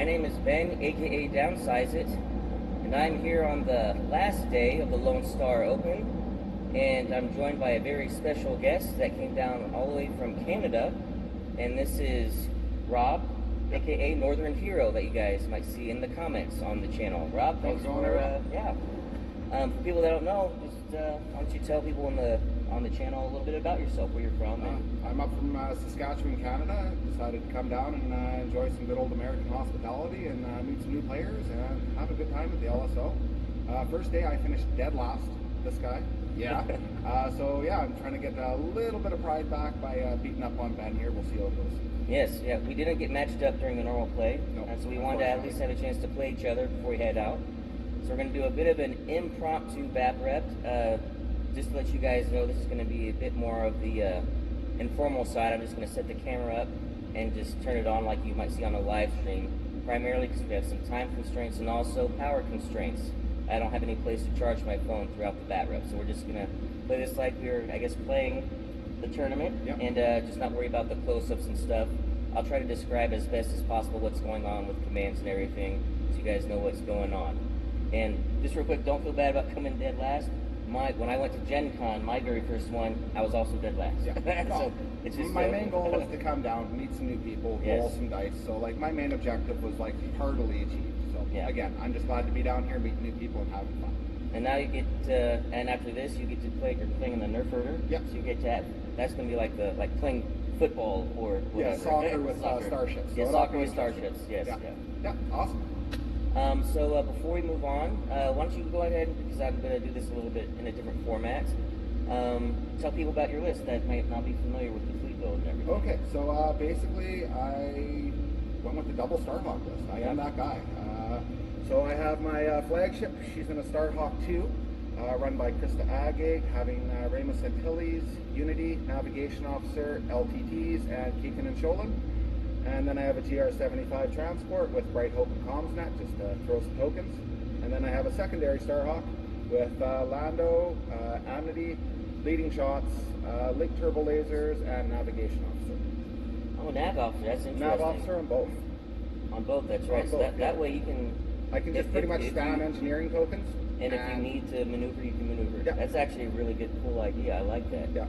My name is Ben, aka Downsize It, and I'm here on the last day of the Lone Star Open, and I'm joined by a very special guest that came down all the way from Canada, and this is Rob, aka Northrenhero, that you guys might see in the comments on the channel. Rob, thanks for for people that don't know, just why don't you tell people on the channel a little bit about yourself, where you're from? I'm up from Saskatchewan, Canada. Decided to come down and enjoy some good old American hospitality and meet some new players and have a good time at the LSO. First day I finished dead last, this guy. Yeah. So yeah, I'm trying to get a little bit of pride back by beating up on Ben here. We'll see how it goes. Yes, yeah, we didn't get matched up during the normal play, so we wanted to at least have a chance to play each other before we head out. So we're going to do a bit of an impromptu Batrep. Just to let you guys know, this is going to be a bit more of the informal side. I'm just going to set the camera up and just turn it on like you might see on a live stream, primarily because we have some time constraints and also power constraints. I don't have any place to charge my phone throughout the Batrep, so we're just going to play this like we're, I guess, playing the tournament, and just not worry about the close-ups and stuff. I'll try to describe as best as possible what's going on with commands and everything, so you guys know what's going on. And just real quick, don't feel bad about coming dead last. When I went to Gen Con, my very first one, I was also dead last. Yeah. So it's just my main goal was to come down, meet some new people, roll some dice. So like my main objective was like heartily achieved. So again, I'm just glad to be down here, meeting new people, and having fun. And now you get, and after this, you get to play. You're playing in the Northrenhero. Yep. So you get to have. That's going to be like playing football or whatever. Yeah, soccer with starships. Yeah, so soccer with starships. Yes. Yeah. Awesome. So before we move on, why don't you go ahead, because I'm going to do this a little bit in a different format. Tell people about your list that might not be familiar with the fleet build and everything. Okay, so basically I went with the double Starhawk list. I am that guy. So I have my flagship. She's in a Starhawk 2, run by Krista Agag, having Ramus Antilles, Unity, Navigation Officer, LTTs, and Keegan and Sholin. And then I have a GR-75 transport with Bright Hope and CommsNet, just to throw some tokens. And then I have a secondary Starhawk with Lando, Amity, Leading Shots, Link Turbo Lasers, and Navigation Officer. Oh, Nav Officer, that's interesting. Nav Officer on both. On both, that's right. So that way you can... I can just pretty much spam engineering tokens. And if you need to maneuver, you can maneuver. Yeah. That's actually a really good, cool idea. I like that. Yeah.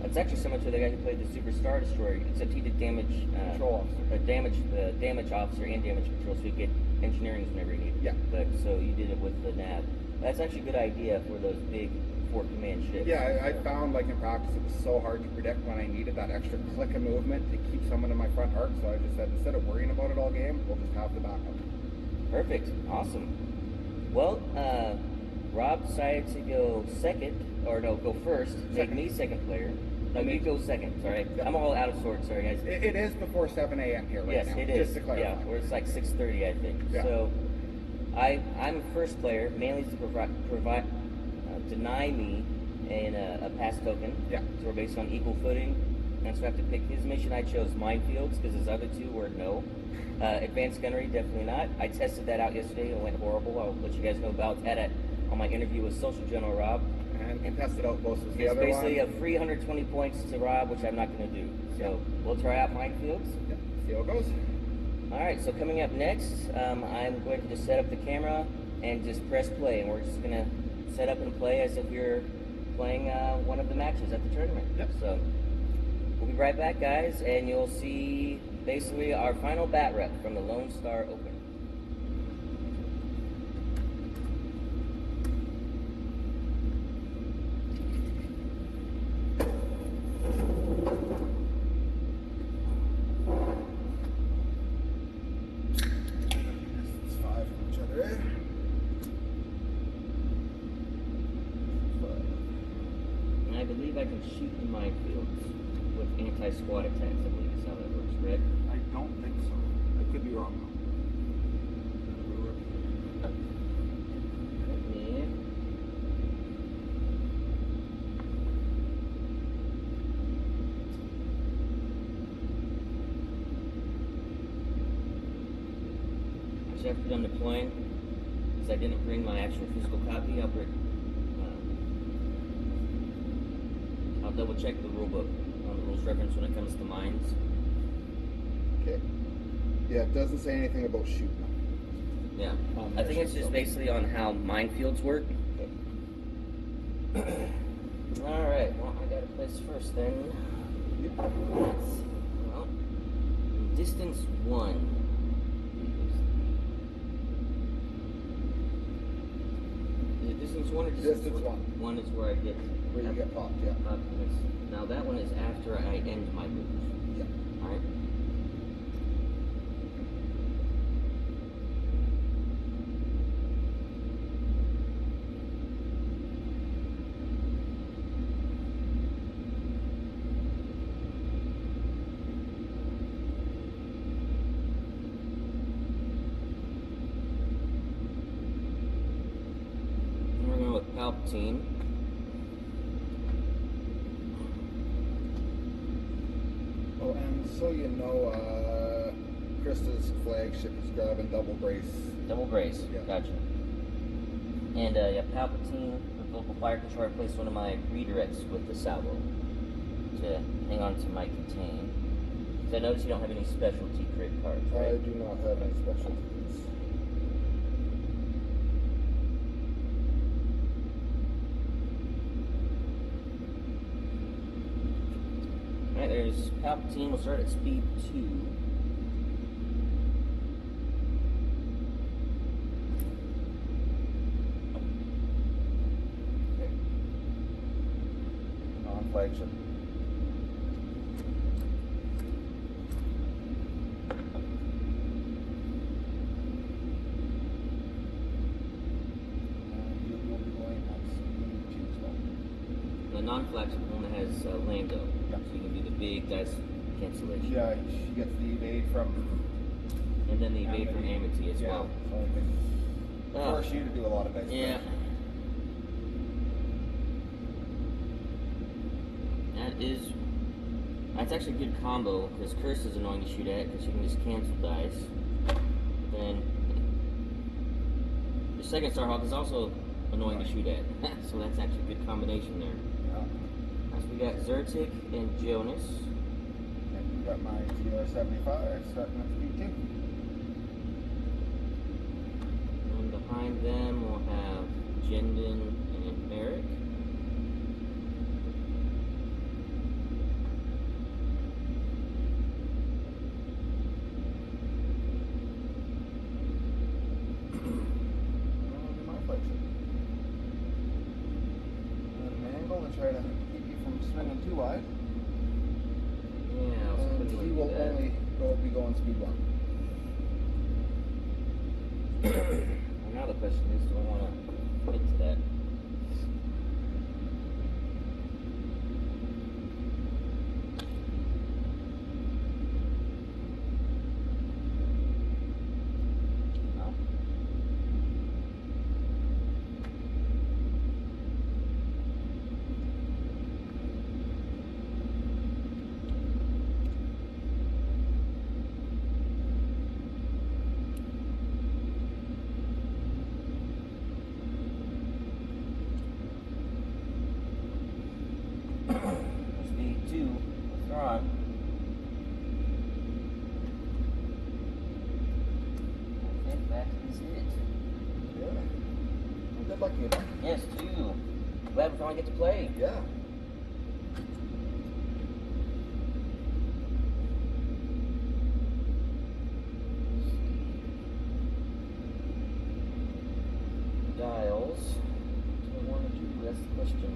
It's actually similar to the guy who played the Super Star Destroyer, except he did damage control officer, damage officer and damage control, so you get engineering whenever you need. Yeah. But so you did it with the nav. That's actually a good idea for those big 4-command ships. Yeah, I found like in practice it was so hard to predict when I needed that extra click of movement to keep someone in my front arc. So I just said, instead of worrying about it all game, we'll just have the backup. Perfect. Awesome. Well, Rob decided to go go first, make me second player. No, you go second, sorry. Yeah. I'm all out of sorts, sorry guys. It is before 7 a.m. here right now. Yes, it is. Just to clarify. Yeah, where it's like 6:30, I think. Yeah. So, I'm first player, mainly to deny me a pass token. Yeah. So we're based on equal footing. And so I have to pick his mission. I chose minefields because his other two were no. Advanced gunnery, definitely not. I tested that out yesterday. It went horrible. I'll let you guys know about that on my interview with Social General Rob. And tested out both of the other It's basically a free 120 points to Rob, which I'm not going to do. So we'll try out minefields. Yeah. See how it goes. All right. So coming up next, I'm going to just set up the camera and just press play, and we're just going to set up and play as if you're playing one of the matches at the tournament. Yep. So we'll be right back, guys, and you'll see basically our final Batrep from the Lone Star Open. And I believe I can shoot in minefields with anti-squad attacks, I believe is how that works, correct? I don't think so. I could be wrong though. Yeah. Actually, after I'm deploying, because I didn't bring my actual physical copy, I'll double check the rule book on the rules reference when it comes to mines. Okay. Yeah, it doesn't say anything about shooting. Yeah. I think it's just basically on how minefields work. Alright, well, I got a place first then. Well, distance 1. Is it distance 1 or distance 1? 1 is where I get... Where you get popped, yeah. Now that one is after I end my move. Yeah. Alright. We're going with Palpatine. Oh, and so you know, Krista's flagship is grabbing double brace. Double brace. Yeah. Gotcha. And yeah, Palpatine with local fire control. I placed one of my redirects with the salvo to hang on to my contain. Because I noticed you don't have any specialty crit cards, right? I do not have any specialties. Alright, there's Palpatine. We'll start at speed 2. Non-flagship. You will be going at speed 2 as well. The non-flagship one has Lando. Yeah. So you can do the big dice cancellation. Yeah, she gets the evade from... And then the evade from Amity as well. So it can force you to do a lot of dice. Yeah. That's actually a good combo, because Curse is annoying to shoot at, because you can just cancel dice. Then, the second Starhawk is also annoying to shoot at, so that's actually a good combination there. Yeah. So we got Zertic and Jonas. And we got my GR75 starting at speed 2. And behind them we'll have Jendon and Merrick. Try to keep you from swinging too wide. Yeah, And he will only be going speed 1. Well, now the question is, do I want to commit to that? Speed 2, Thrawn. Okay, that is it. Yeah. Well, good luck, you. Yes, 2. Glad we finally get to play. Yeah. Dials. Do I want to do? That's the question.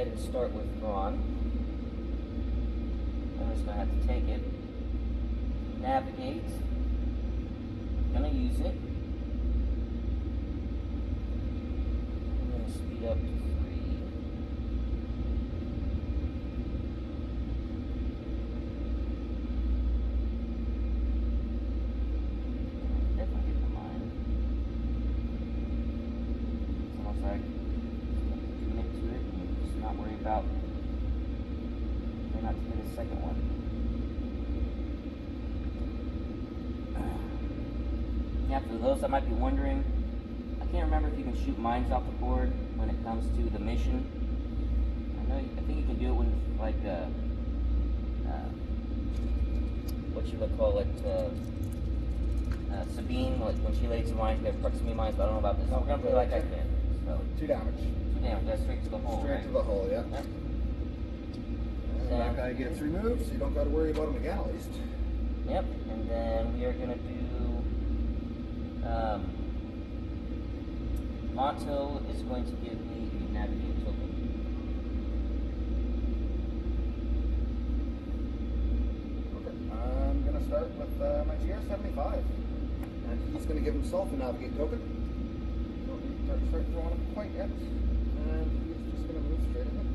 and start withdrawn. I'm just going to have to take it. Navigate. Gonna use it. I'm gonna speed up to 3. Definitely get the mine. It's almost like commit to it and just not worry about trying not to get a second one. Yeah, for those that might be wondering, I can't remember if you can shoot mines off the board when it comes to the mission. I think you can do it when, like, what you would call it, Sabine, like when she laid some mines, we have proximity mines, but I don't know about this. We're gonna play like I can. So 2 damage. 2 damage, that's straight to the hole. Straight right? to the hole, yeah. Yep. And that guy gets removed, so you don't got to worry about him again, at least. Yep, and then we are gonna do. Monto is going to give me a navigate token. Okay. I'm going to start with my GR75. And he's going to give himself a navigate token. Don't need to start throwing him quite yet. And he's just going to move straight ahead.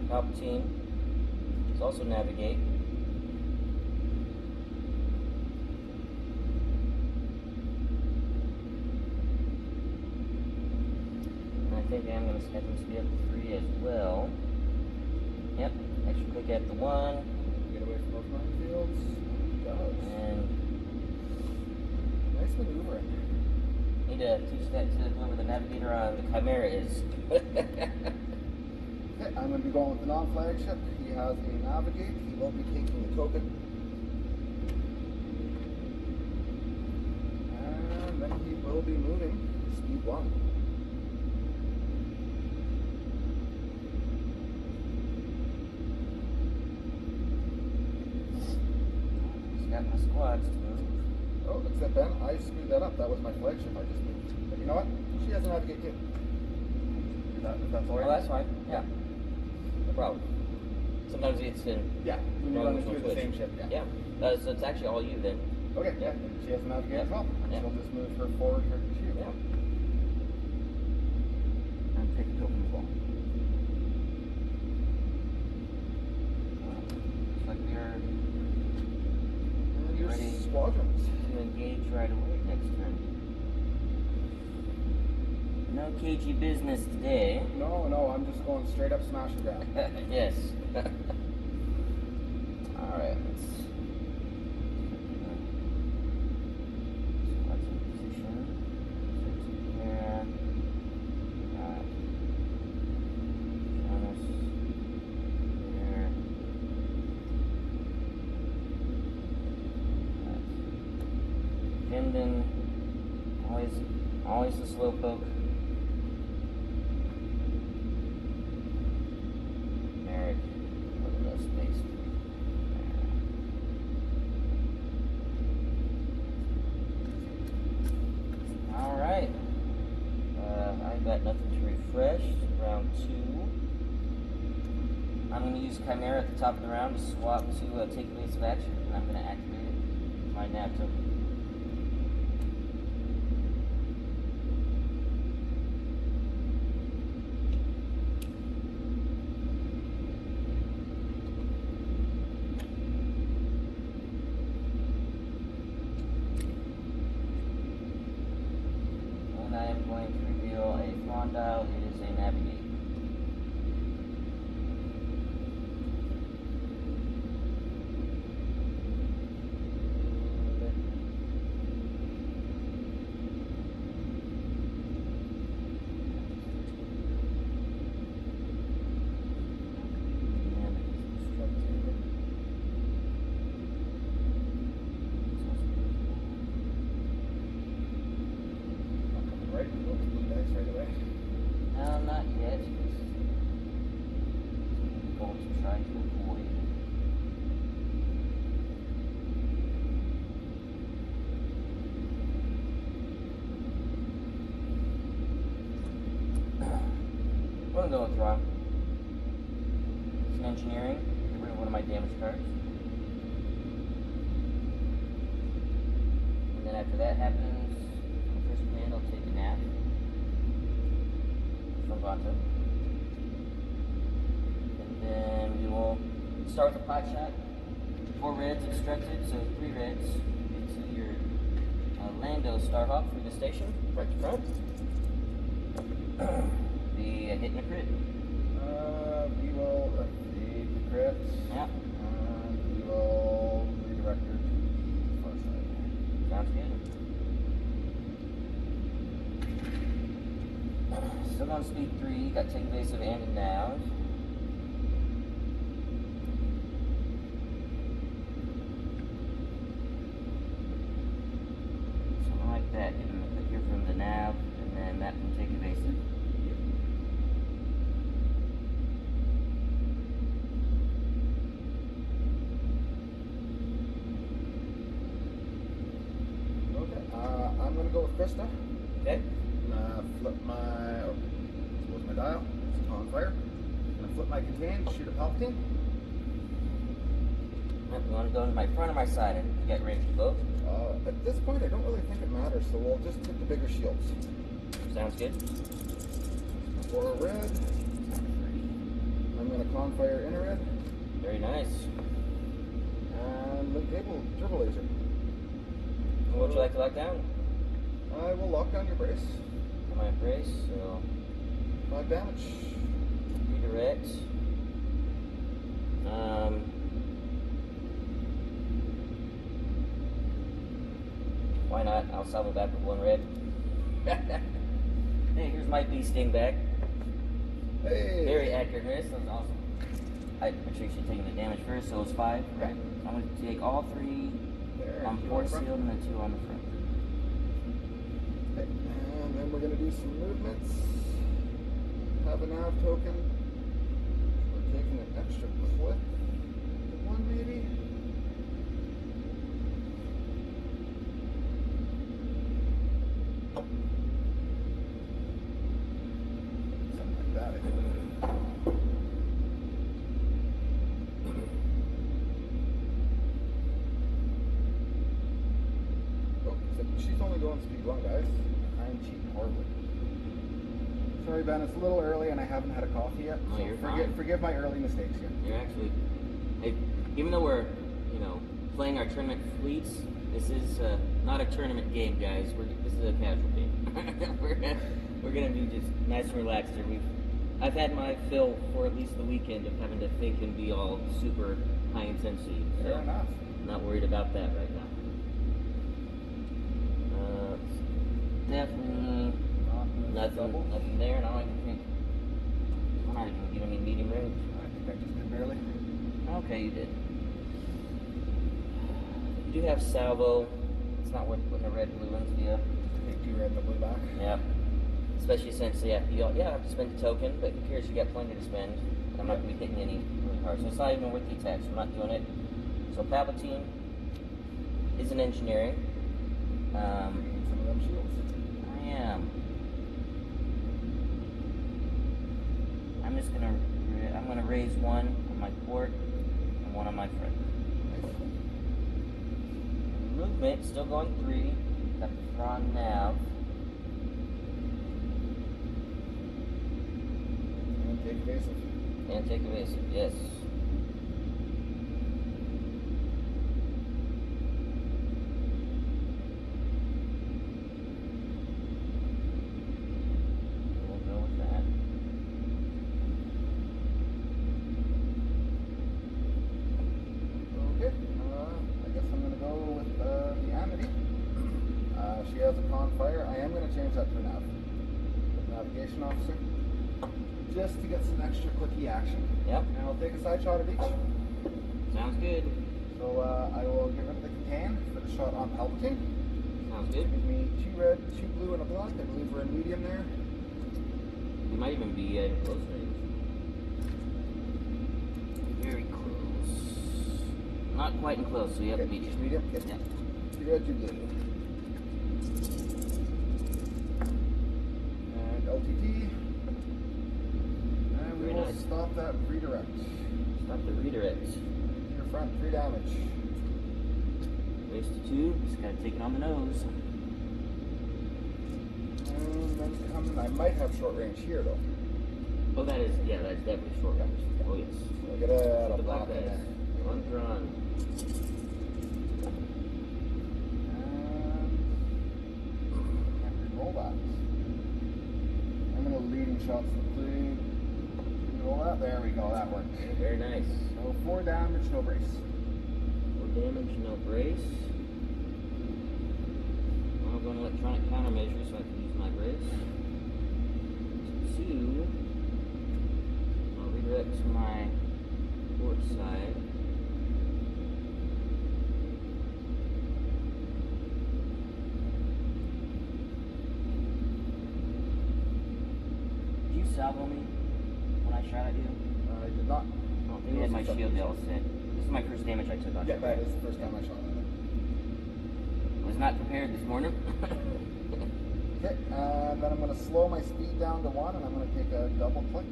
Palpatine is also navigate. And I think I'm going to have him speed up to 3 as well. Yep, extra click at the 1. Get away from those minefields. He does. And Nice maneuvering. need to teach that to whoever the navigator on the Chimera is. Okay, I'm going to be going with the non-flagship. He has a navigate. He will be taking the token. And then he will be moving speed 1. He's got my squads to move. Oh, except Ben, I screwed that up. That was my flagship I just moved. But you know what? She has a navigate too. If that's all right. Oh, that's fine. Yeah. No problem. Sometimes it's in. Yeah, when you Wrong run into switch. the same ship. Yeah. So it's actually all you then. Okay, Yeah. yeah. She has a navigate Yeah. as well. Yeah. So we'll just move her forward here to you. Yeah. And take a token as well. Looks like we are And your ready squadrons. to engage right away next turn. No cagey business today. No, I'm just going straight up smash and grab. Yes. Alright, let's squads in position. Six here. Got Jonas there. Jimden, always the slowpoke. Merrick, a little less space. All right. I've got nothing to refresh. Round 2. I'm going to use Chimera at the top of the round to swap to take evasive action, and I'm going to activate it with my nav token. And I am going to reveal a Thrawn dial. It is a navigate. trying to avoid. I'm gonna go with draw. Some engineering. Get rid of one of my damage cards. And then after that happens, first command, I'll take a nap from Vance. And then we will start with a pot shot. 4 reds instructed, so 3 reds into your Lando Starhawk through the station, right to front. Be a hit and a crit. We will evade the crit. Yeah. And we will redirect her to the far side. Sounds good. Still on speed 3, got take evasive and a nav. Something like that. Give him a click here from the nav, and then that can take evasive. I'm going to go with Krista. Okay. I'm going to flip my, close my dial, it's on fire. I'm going to flip my contain, shoot a Palpatine. Yep, you want to go to my front or my side? You got range to both? At this point, I don't really think it matters, so we'll just take the bigger shields. Sounds good. For a red, I'm going to Confire in a red. Very nice. And link table, turbo laser. What would you like to lock down? I will lock down your brace. My brace, so 5 damage. redirect. Why not? I'll salvo back with 1 red. Hey, here's my bee sting back. Hey! Very accurate miss. That was awesome. I appreciate taking the damage first, so it's 5. Right. I'm going to take all 3 There, on port sealed and then 2 on the front. Okay. And then we're going to do some movements. Have a nav token. We're taking an extra clip. 1 maybe. Something like that, I think. Oh, so she's only going speed 1, guys. I'm cheating horribly. Sorry, Ben, it's a little early and I haven't had a coffee yet. Oh, So you're fine. forgive my early mistakes here. You're actually, hey, even though we're, playing our tournament fleets, this is not a tournament game, guys. This is a casual game. we're gonna do just nice and relaxed here. I've had my fill for at least the weekend of having to think and be all super high intensity. So Fair enough. not worried about that right now. Definitely nothing there, and I don't even think I'm not even giving me medium range. I think I just did barely. Okay, you did. You do have salvo. It's not worth putting a red blue into you. Take 2 red and the blue back. Yep. Especially since you have to spend a token, but who cares? You got plenty to spend. I'm not gonna be hitting any really hard, so it's not even worth the attack. So I'm not doing it. So Palpatine is an engineering. Some of them shields. I am. I'm gonna raise 1 on my port and 1 on my front. Movement still going 3. Got the Thrawn nav. And take evasive. And take evasive, yes. We'll go with that. Okay, I guess I'm going to go with the Amity. She has a Confire. I am going to change that to a nav. Navigation officer. Just to get some extra quickie action. Yep. And I'll take a side shot at each. Sounds good. So I will get rid of the contain for the shot on Palpatine. Sounds good. Give me 2 red, 2 blue, and a black. I believe we're in medium there. We might even be at close range. Very not quite enclosed, so you have to Okay, medium. just medium? Okay. Yeah. Red, you blue. And LTT. And we Very will nice. stop that redirect. Stop the redirect. Your front, 3 damage. Race to 2, just gotta take it on the nose. And then coming, I might have short range here though. Oh, that is, yeah, that's definitely short range. Oh, yes. So I get a The block black in guys. there. Undrawn. And roll that. I'm going to leading shots include. Roll that. There we go. That worked. Very nice. So 4 damage, no brace. 4 damage, no brace. I'll go an electronic countermeasure so I can use my brace. 2. I'll redirect to my port side. Did you salvo me when I shot at you? I did not. I don't think I had my shield all set. This is my first damage I took on Yeah, you. that is the first time I shot at it. Was not prepared this morning. Okay, and then I'm going to slow my speed down to 1 and I'm going to take a double click.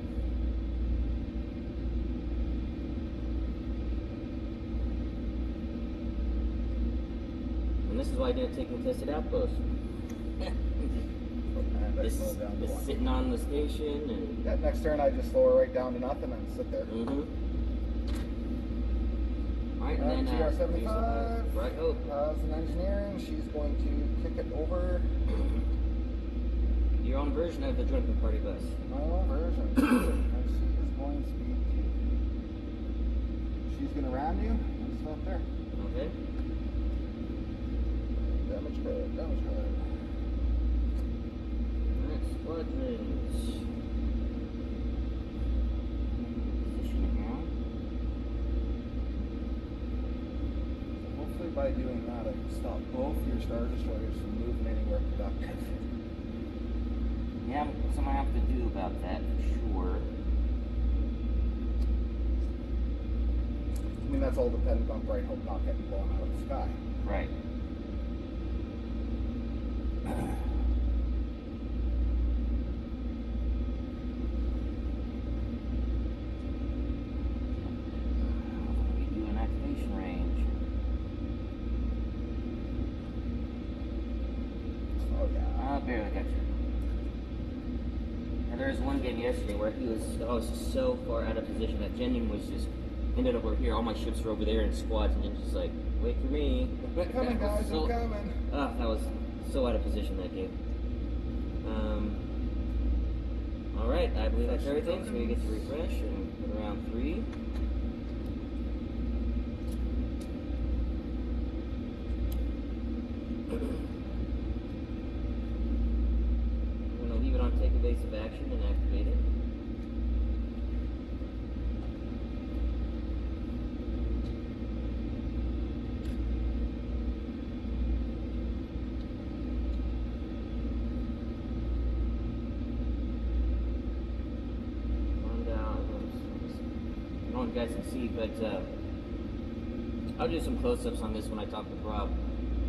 And this is why I didn't take contested outpost. And I Just, slow down to 1. sitting on the station and. Yeah, next turn I just slow her right down to nothing and sit there. Alright, and then TR-75 Bright Hope. has an engineering. She's going to kick it over. Your own version of the drunken party bus. My own version. And she is going speed 2. She's going to ram you and stop there. Okay. Damage card, damage card. Alright, squadrons. Position now. Hopefully by doing that I can stop both your Star Destroyers from moving anywhere productive. Yeah, something I have to do about that for sure. I mean, that's all dependent on Bright Hope not getting blown out of the sky. Right. We do an activation range. Oh yeah. Barely got you. And there was one game yesterday where I was just so far out of position that Jenin was just ended up over here. All my ships were over there in squads, and it's just like, wait for me. I'm coming, guys, So- I'm coming. That was so out of position that game. Alright, I believe that's everything, so we get to refresh and go to round 3. I'm going to leave it on take evasive action and activate it. I don't know if you guys can see, but I'll do some close-ups on this when I talk with Rob.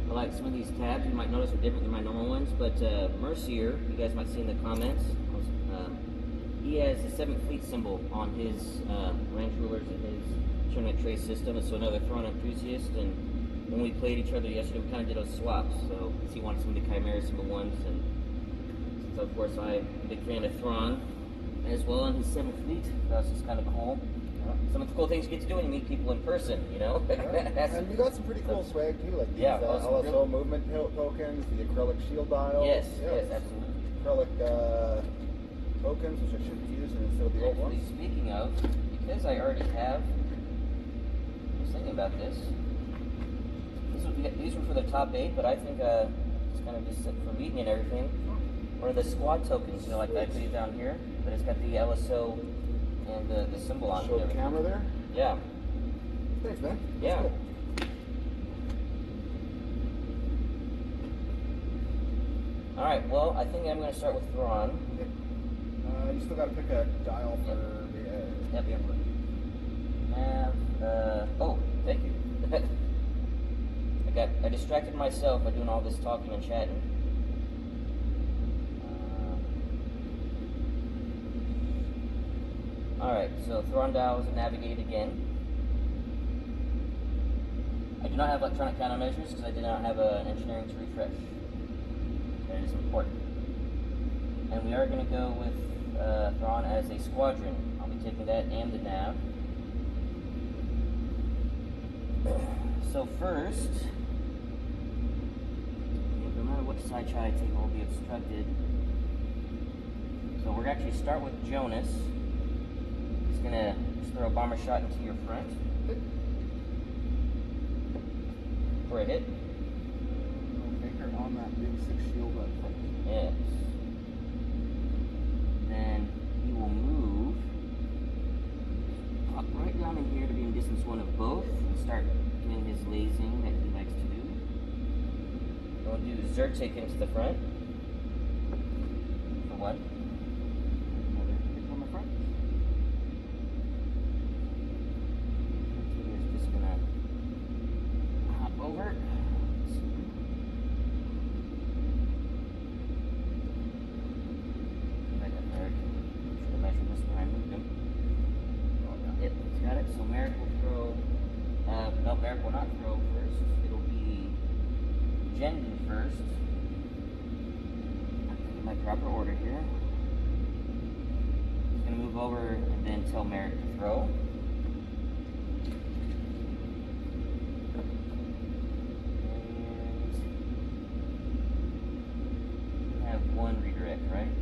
I like some of these tabs you might notice are different than my normal ones, but Mercier, you guys might see in the comments, he has the 7th Fleet symbol on his range rulers and his tournament trace system, and so another Thrawn enthusiast, and when we played each other yesterday, we kind of did those swaps, so he wanted some of the Chimera symbol ones, and so of course I'm a big fan of Thrawn as well on his 7th Fleet. That's just kind of cool. Some of the cool things you get to do when you meet people in person, you know? Yeah. And you got some pretty cool swag too, like these LSO movement tokens, the acrylic shield dials. Yes, yes, absolutely. Acrylic tokens, which I should be using instead of the old Actually, ones. speaking of, because I already have, I was thinking about this. These were for the top 8, but I think it's kind of just for meeting and everything. One of the squad tokens, you know, like I put it down here, but it's got the LSO and the symbol on it. Show the camera there? Yeah. Thanks, man. Yeah. Cool. Alright, well, I think I'm going to start with Thrawn. Okay. You still got to pick a dial for the... Yep. Have, oh, thank you. I distracted myself by doing all this talking and chatting. Alright, so Thrawn dials and navigate again. I do not have electronic countermeasures because I did not have an engineering to refresh. That is important. And we are going to go with Thrawn as a squadron. I'll be taking that and the nav. So first, no matter what side shot I take, I will be obstructed. So we're going to actually start with Jonas. He's going to just throw a bomber shot into your front. For a hit. Tater on that big 6 shield up front. Yes. Then he will move up right down in here to be in distance 1 of both and start doing his lasing that he likes to do. We'll do Zertik into the front. For 1. Another hit on the front. Tater's just gonna hop over. So Merrick will throw, no, Merrick will not throw first. It'll be Jendu first. In my proper order here. He's going to move over and then tell Merrick to throw. And we have 1 redirect, right?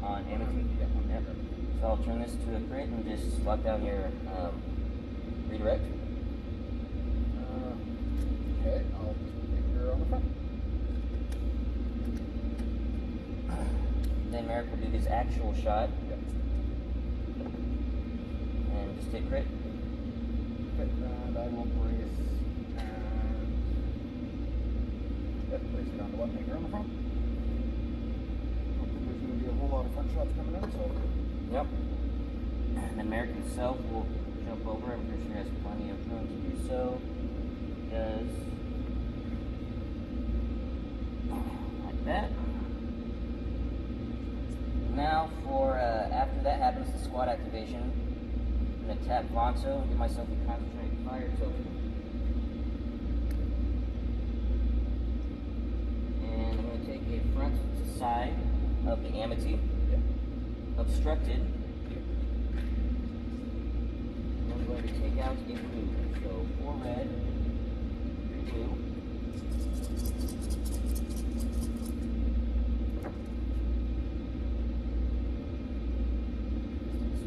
On Amity? Yep. So I'll turn this to a crit and just lock down your redirect. Okay, I'll just take her on the front. Then Merrick will do his actual shot. Yep. And just take crit. Okay, and I will brace and brace it down to 1, make her on the front. I don't think there's going to be a whole lot of front shots coming in, so. Yep. And then Merrick himself will jump over. I'm pretty sure he has plenty of room to do so. He does. Like that. Now for, after that happens, the squad activation. I'm going to tap Vonso and give myself a concentrated fire token. And I'm going to take a front to side of the Amity. Obstructed. And I'm going to take out a blue. So 4 red, 3 blue.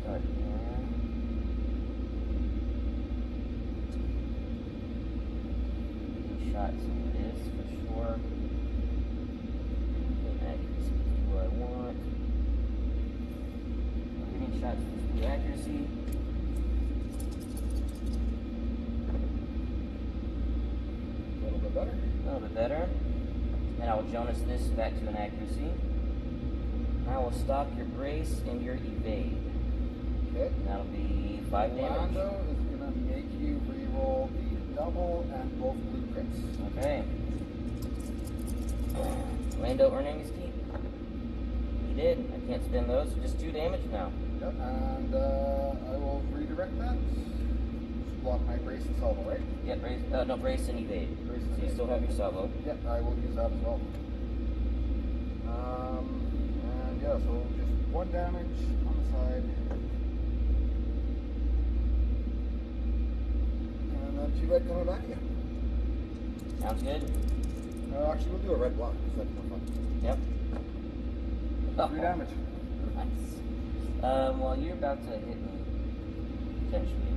Start there. Getting shots in this for sure. Get accuracy to where I want. Shots with accuracy. A little bit better. A little bit better. Then I will Jonas this back to an accuracy. I will stop your brace and your evade. Okay. That'll be 5 damage. Lando is going to make you reroll the double and both blue crits. Okay. Lando earning his keep. He did. I can't spend those, so just 2 damage now. Yep, and I will redirect that. Just block my brace and salvo, right? Yeah, brace, no, brace and evade. Brace and so you evade. still have your salvo. Yep, I will use that as well. And yeah, so just 1 damage on the side. And then 2 red coming back again. Sounds good? Actually, we'll do a red block, because that's more fun. Yep. 3 damage. Nice. Well, you're about to hit me, potentially.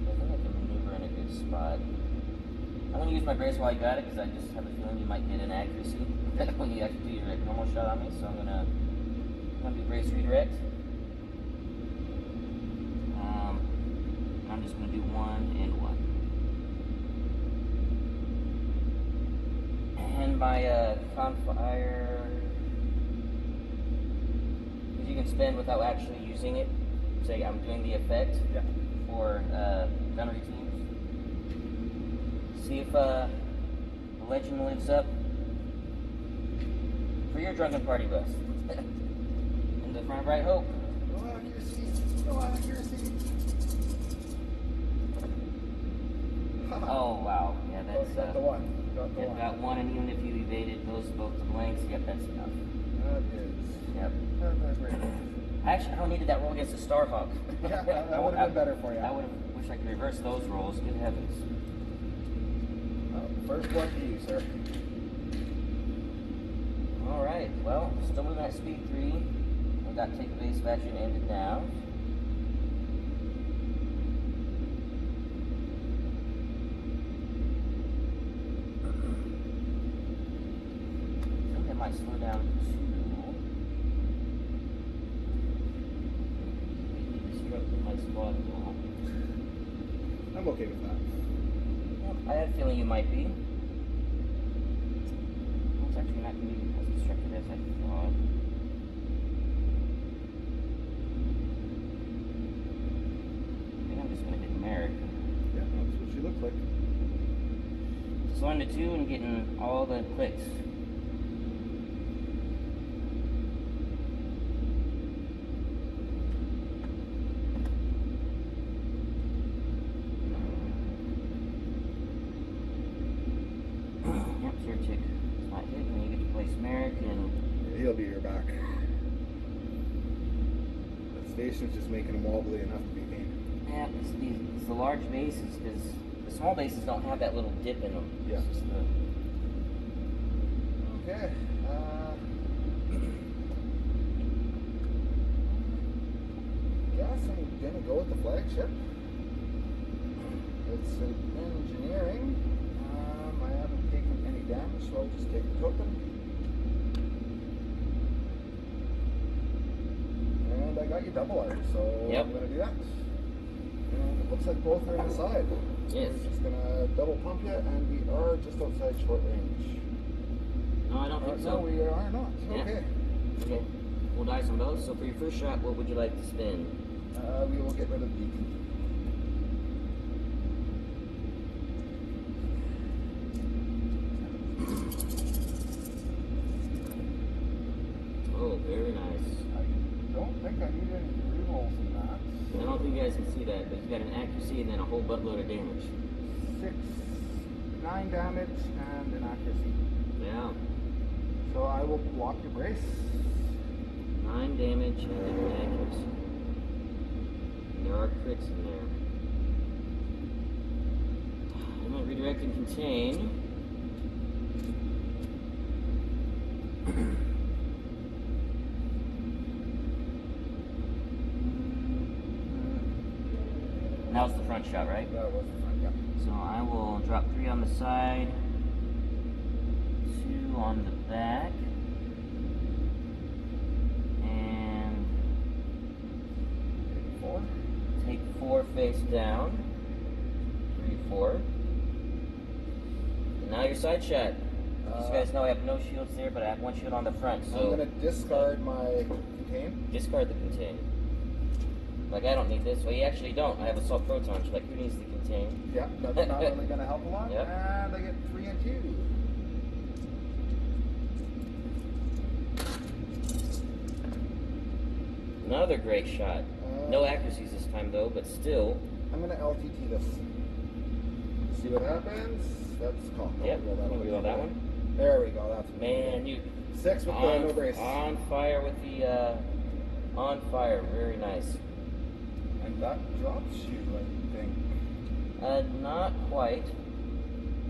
I think I can maneuver in a good spot. I'm going to use my brace while you got it, because I just have a feeling you might get an accuracy when you actually do your normal shot on me, so I'm going to do brace redirect. I'm just going to do 1 and 1. And my Confire... you can spend without actually using it. Say I'm doing the effect for gunnery teams. See if the legend lives up for your drunken party bus. In the front of Bright Hope. No accuracy. No accuracy. Oh wow, yeah, that's got the one. Got the yep, one. got one, and even if you evaded those both the blanks, yep, that's enough. That is. Yep. That's great. Actually, I don't needed that roll against the Starhawk. Yeah, that would have been better for you. I would have wished I could reverse those rolls. Good heavens. First one to you, sir. All right. Well, still moving at speed 3. I got take a base batch and end it down. I think I might slow down to 2. Maybe disrupt my squad now. I'm okay with that. I had a feeling you might be. It's actually not going to be as destructive as I thought. I think I'm just going to hit Merrick. Yeah, that's what she looks like. Slowing to 2 and getting all the clicks. He'll be your back. That station's just making him wobbly enough to be mean. Yeah, it's the large bases, because the small bases don't have that little dip in them. Yeah. It's just Okay. Guess I'm gonna go with the flagship. It's an engineering. I haven't taken any damage, so I'll just take the token. And I got you double R, so yep. I'm gonna do that. And it looks like both are inside. Yes. We're just gonna double pump you, and we are just outside short range. No, I don't think so. No, we are not. Yeah. Okay. Okay. We'll dice on both. So for your first shot, what would you like to spin? We will get rid of beacon. Oh, very nice. I don't think I need any rerolls in that. I don't think you guys can see that, but you've got an accuracy and then a whole buttload of damage. 9 damage and an accuracy. Yeah. So I will block your brace. 9 damage and then an accuracy. And there are crits in there. I'm going to redirect and contain. That was the front shot, right? That was the front, yeah. So I will drop 3 on the side, 2 on the back, and take 4 face down. 3, 4. And now your side shot. As you guys know, I have no shields there, but I have 1 shield on the front. So I'm going to discard my contain. Discard the contain. Like, I don't need this. Well, you actually don't. I have assault protons. Like, who needs the contain? Yeah, that's not really going to help a lot. Yep. And I get 3 and 2. Another great shot. No accuracies this time, though, but still. I'm going to LTT this. See what happens. That's cool. Yep. Reroll that one. There we go. That's Man, you 6 with the no brace. On fire with the on fire. Very nice. And that drops you, I think. Not quite.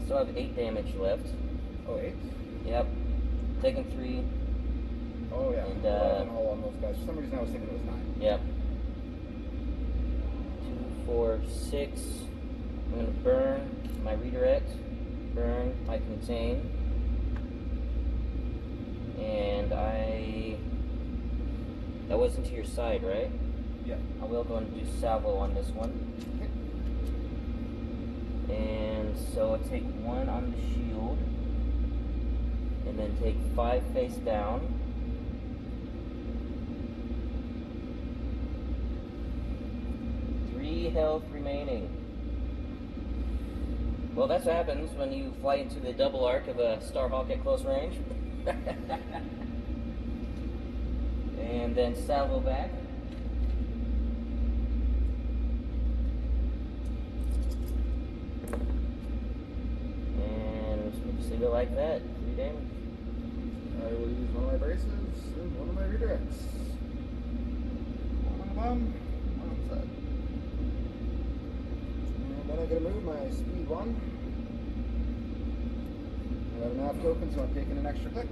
Still have 8 damage left. Oh, 8? Yep. Taking 3. Oh yeah. And 11 all on those guys. For some reason I was thinking it was 9. Yep. 2, 4, 6. I'm gonna burn my redirect. Burn my contain. And that wasn't to your side, right? Yeah. I will go and do salvo on this one. And so I take 1 on the shield. And then take 5 face down. 3 health remaining. Well, that's what happens when you fly into the double arc of a Starhawk at close range. And then salvo back. And just leave it like that. 3 damage. I will use one of my braces and one of my redirects. One on the bum, one on the side. And then I gotta move my speed 1. I have enough tokens, so I'm taking an extra click.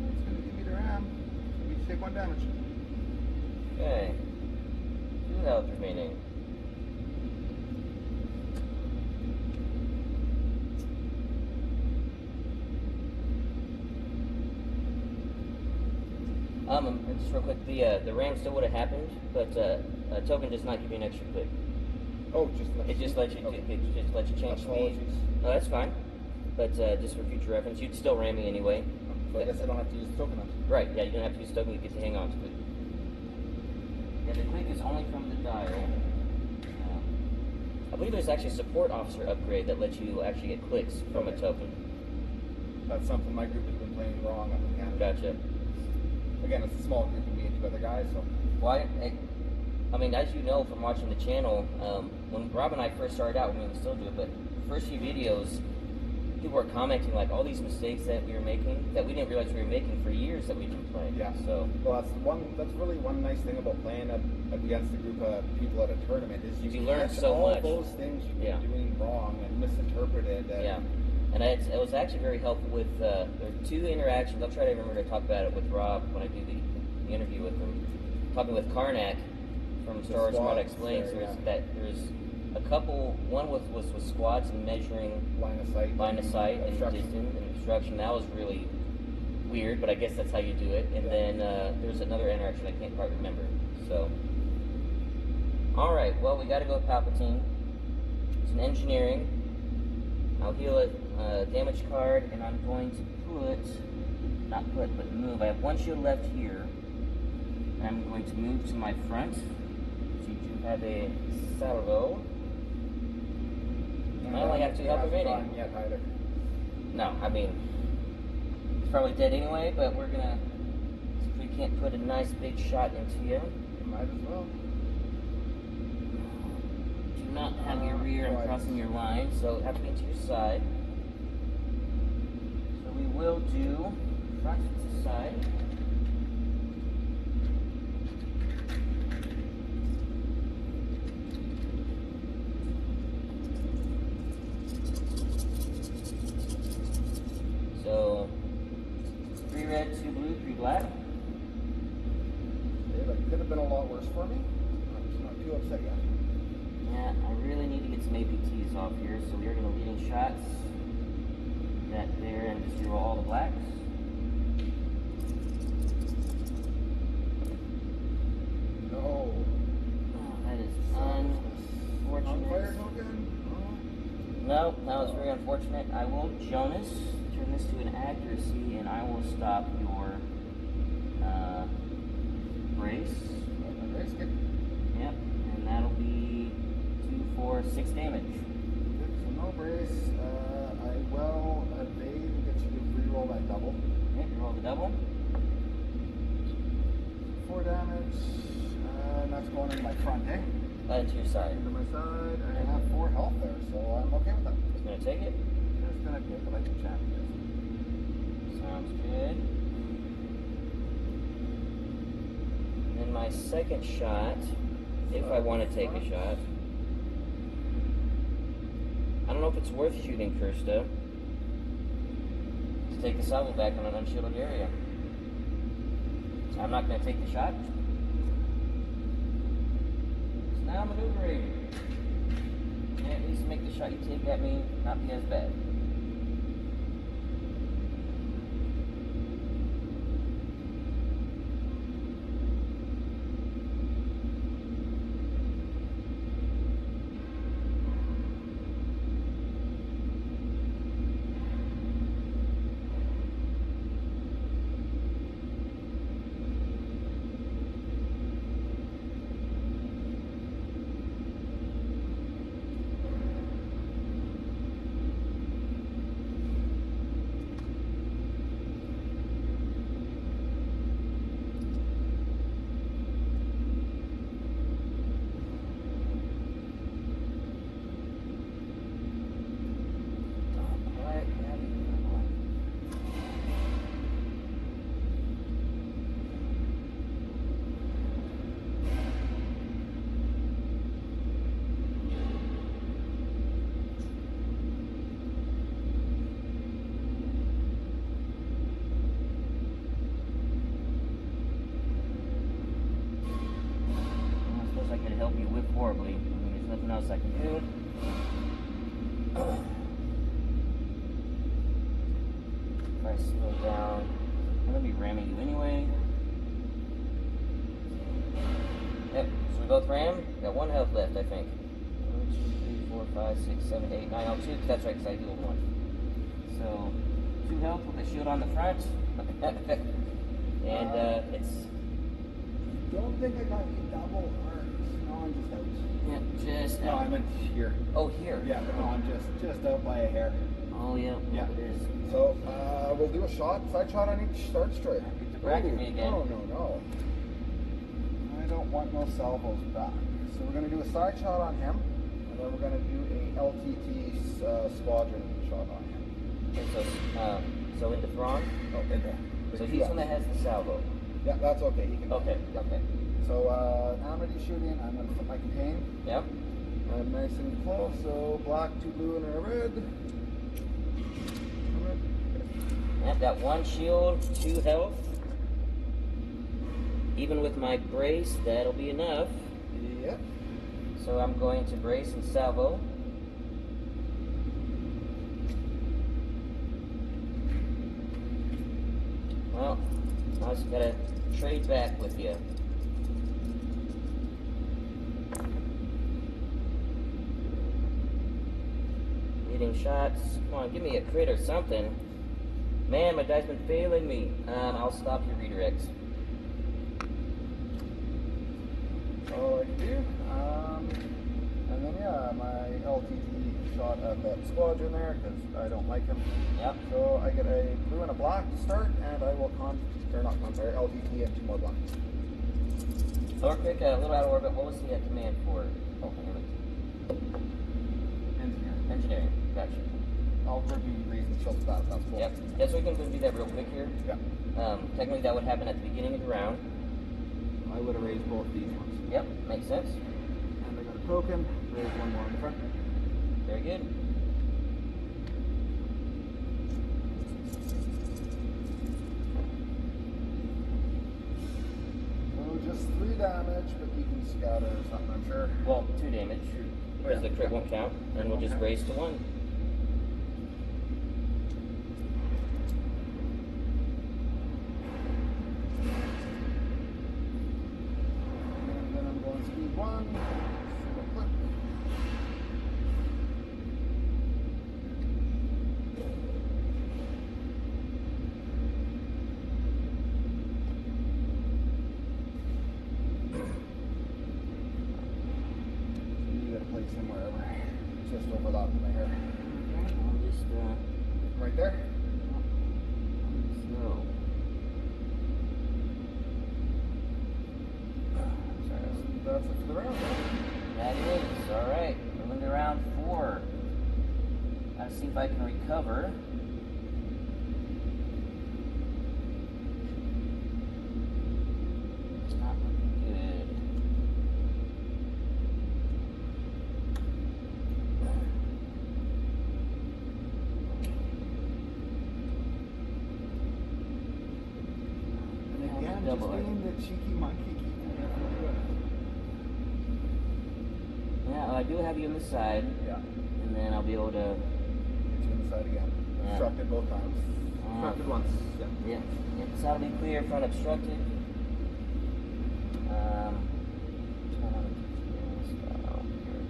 It's gonna give me the ram. We each take 1 damage. Okay. 2 health remaining. Just real quick, the ram still would have happened, but a token does not give you an extra click. Oh, just let It just lets you change speed. No, that's fine. But just for future reference, you'd still ram me anyway. So I guess I don't have to use the token on. Right? Yeah, you don't have to use token. You get to hang on to it. Yeah, the click is only from the dial. I believe there's actually a support officer upgrade that lets you actually get clicks from a token. That's something my group has been playing wrong up in Canada. Gotcha. Again, it's a small group of me and 2 other guys, so. Why? I mean, as you know from watching the channel, when Rob and I first started out, we still do it, but first few videos, people were commenting like all these mistakes that we were making that we didn't realize we were making for years that we've been playing. Yeah. So. Well, that's really one nice thing about playing against a group of people at a tournament is you learn so all much. Those things you've been doing wrong and misinterpreted. And yeah. And it was actually very helpful with, there were 2 interactions. I'll try to remember to talk about it with Rob when I do the interview with him. Talking with Karnak from Star Wars Armada Explains, there's a couple, one was with squads and measuring line of sight and distance and obstruction. That was really weird, but I guess that's how you do it. And then there's another interaction I can't quite remember. So, alright, well, we got to go with Palpatine. It's an engineering. I'll heal a damage card, and I'm going to but move. I have 1 shield left here, and I'm going to move to my front. So you do have a salvo. I only have 2 health remaining. Yet either. No, I mean, it's probably dead anyway, but we're gonna, if we can't put a nice big shot into you. Might as well. Do not have your rear and crossing your line, so it has to be to your side. So we will do front to side. So 3 red, 2 blue, 3 black. Yeah, that could have been a lot worse for me. I'm not too upset yet. Yeah, I really need to get some APTs off here, so we are going to lead in shots. That there, and just roll all the blacks. No. Oh, that is unfortunate. Fire token? No, that was very unfortunate. I will Jonas turn this to an accuracy, and I will stop your brace. Brace kick. Yep, and that'll be 2, 4, 6 damage. So no brace. I will evade and get you to re-roll that double. Okay, roll the double. 4 damage, and that's going into my front, eh? Into your side. Into my side. I have 4 health there, so I'm okay with that. Just gonna take it. Just gonna take it like a champion. Sounds good. Then my second shot, if I want to take a shot. I don't know if it's worth shooting Kirsta to take the salvo back on an unshielded area. So I'm not going to take the shot. So now maneuvering. And at least make the shot you take at me not be as bad. horribly. I mean, there's nothing else I can do. If I slow down, I'm gonna be ramming you anyway. Yep, so we both ram. Got 1 health left, I think. 1, 2, 3, 4, 5, 6, 7, 8, 9. Oh, 2. That's right, because I healed 1. So 2 health with a shield on the front. And it's. Don't think I got you double arms. No, I'm just out. Yeah, just No, out. I meant here. Oh, here. Yeah, but no, I'm just out by a hair. Oh, yeah. Yeah. It is. So we'll do a side shot on each start strike. Get to bracket me again. No. I don't want no salvos back. So we're gonna do a side shot on him, and then we're gonna do a LTT squadron shot on him. Okay, so into Thrawn. Oh, in there. So he's the one that has the salvo. Yeah, that's okay. He can. Okay. Okay. So Amity shooting. I'm gonna put my contain. Yep. I'm nice and close. So black, 2 blue, and a red. Yep. Got 1 shield, 2 health. Even with my brace, that'll be enough. Yep. So I'm going to brace and salvo. Well, I just gotta trade back with you. Hitting shots. Come on, give me a crit or something. Man, my dice been failing me. I'll stop your redirects. All I can do. And then yeah, my LTT shot at that squadron there because I don't like him. Yep. So I get a blue and a black to start, and I will LTT and 2 more black. Or quick, a little out of orbit. What was the command for? Oh, engineering. Gotcha. I'll give you reasons to that. That's cool. Yep. Yeah, so we can do that real quick here. Yeah. Technically, that would happen at the beginning of the round. I would have raised both these ones. Yep, makes sense. And I got a token. Raise 1 more in the front. Very good. So just 3 damage, but you can scatter or something, I'm sure. Well, 2 damage. Whereas the crit won't count, and we'll just raise to 1. And then I'm going speed 1. Single click. You gotta place him wherever. Just overlapping my hair. I'll just, Right there. so. That's it for the round. That is, alright. We're into round 4. Gotta see if I can recover. It's not looking good. And again, just being the cheeky monkey, keeping it from doing Yeah, well, I do have you on the side, it. Yeah. and then I'll be able to. Get you on the side again. Yeah. Obstructed both times. Obstructed once. Yeah. Yeah, so that'll be clear, front obstructed. Turn on the style here.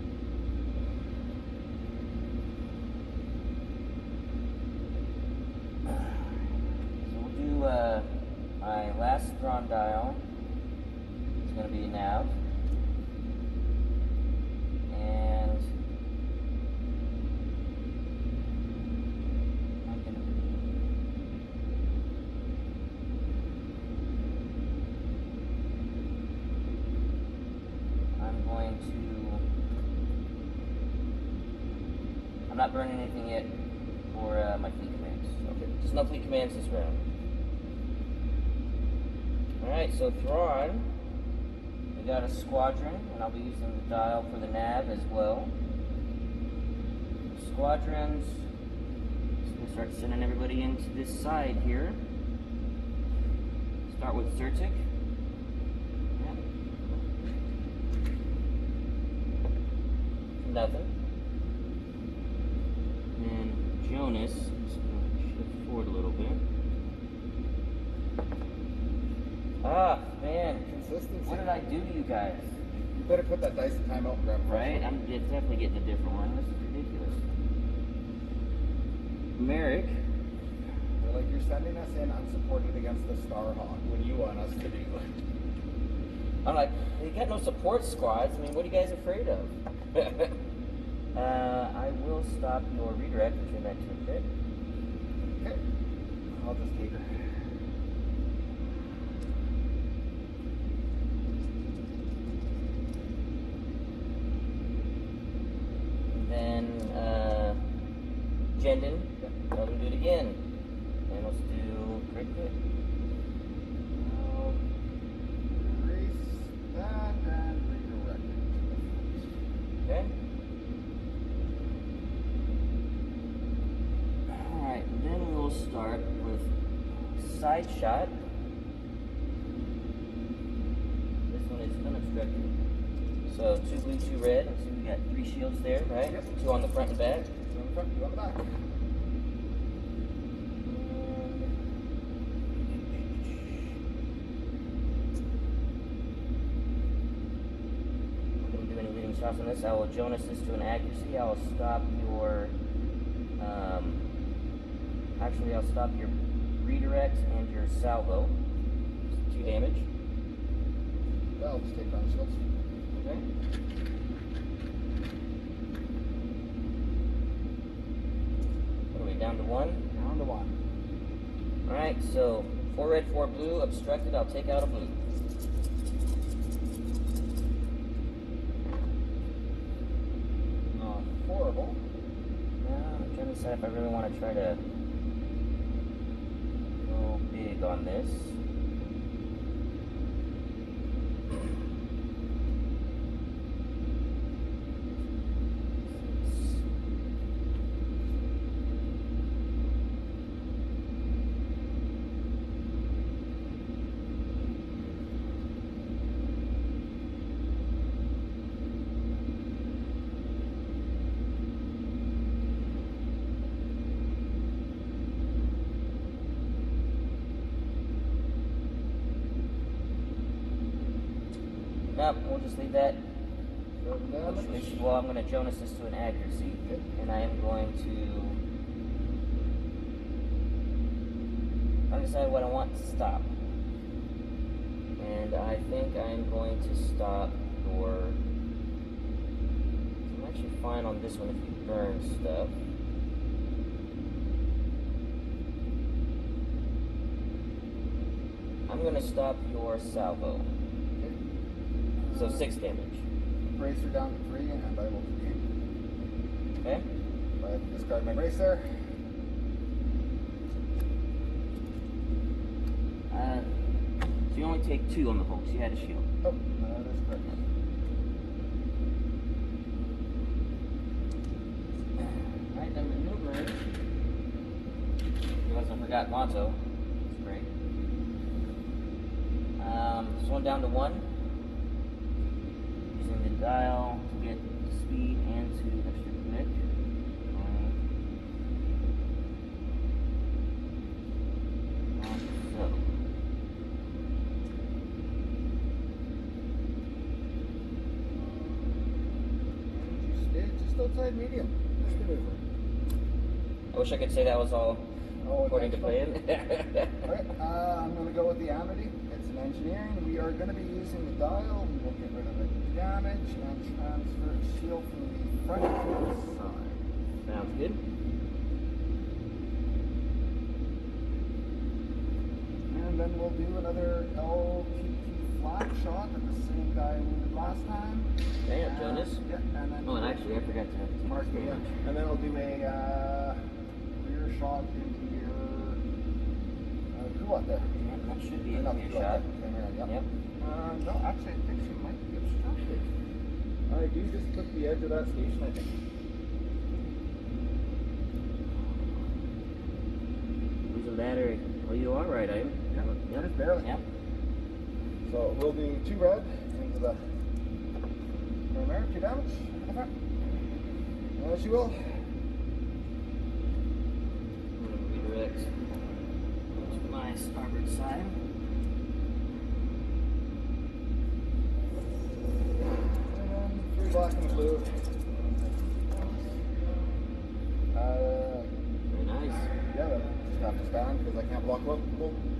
So we'll do my last Thrawn dial. It's going to be nav. And I'm going to I'm not burning anything yet for my fleet commands. Okay, just no fleet commands this round. Alright, so Thrawn, we got a squadron, and I'll be using the dial for the nav as well. Squadrons, just gonna start sending everybody into this side here. Start with Zertic. Nothing. And Jonas, I'm just going to shift forward a little bit. Ah, man. Consistency. What did I do to you guys? You better put that dice in timeout and grab a fresh Right? one. It's definitely getting a different one. This is ridiculous. Merrick. They're like, you're sending us in unsupported against the Starhawk. What do you want us to do? I'm like, you got no support squads. I mean, what are you guys afraid of? I will stop your redirect, return that to a crit. Okay. I'll just take her. Then, Jendon, let him do it again. And let's do crit crit. I'll erase that and redirect it. Okay. Alright, then we'll start with side shot. This one is unobstructed. So 2 blue, 2 red. So we got 3 shields there, right? Yep. 2 on the front and back. Two on the front, two on the back. I'm going to do any leading shots on this. I will Jonas this to an accuracy. I will stop your, actually I'll stop your redirect and your salvo. 2 damage. Well, I'll just take down shields. Okay. What are we, down to 1? Down to 1. Alright, so 4 red, 4 blue, obstructed, I'll take out a blue. Not horrible. I'm trying to decide if I really want to try to go big on this. Nope, we'll just leave that. Well, I'm going to Jonas this to an accuracy, and I am going to decide what I want to stop. And I think I'm going to stop your. I'm actually fine on this one if you burn stuff. I'm going to stop your salvo. So 6 damage. Bracer down to 3 and I will gain. Okay? I discard my bracer. So you only take 2 on the Hulk, so you had a shield. Oh, that is correct. Alright, then maneuvering. Realize I forgot Motto. That's great. Slowing down to 1. Using the dial to get speed and to extra quick. So. You stayed just outside medium. This maneuver. I wish I could say that was all according to plan. Alright, I'm going to go with the Amity. It's an engineering. We are going to be using the dial. We will get rid of the damage and transfer shield from the front to the side. Sounds good. And then we'll do another LTT flat shot at the same guy we did last time. Damn, Jonas. Yeah, and then Oh, and actually, I forgot to mark take it. damage. And then I'll do a rear shot into your crew out there. That should be a Not clear crew out shot. there, camera, yep. Yep. No, actually, I think she might be obstructed. I do just took the edge of that station, I think. Lose a battery. Oh, you are right, I am. Yep, just barely. Yep. So we'll do 2 red into the rear, 2 damage. In the front. She will. I'm going to redirect to my starboard side. And then 3 black and blue. Very nice. Yeah, that just have to stand because I can't block both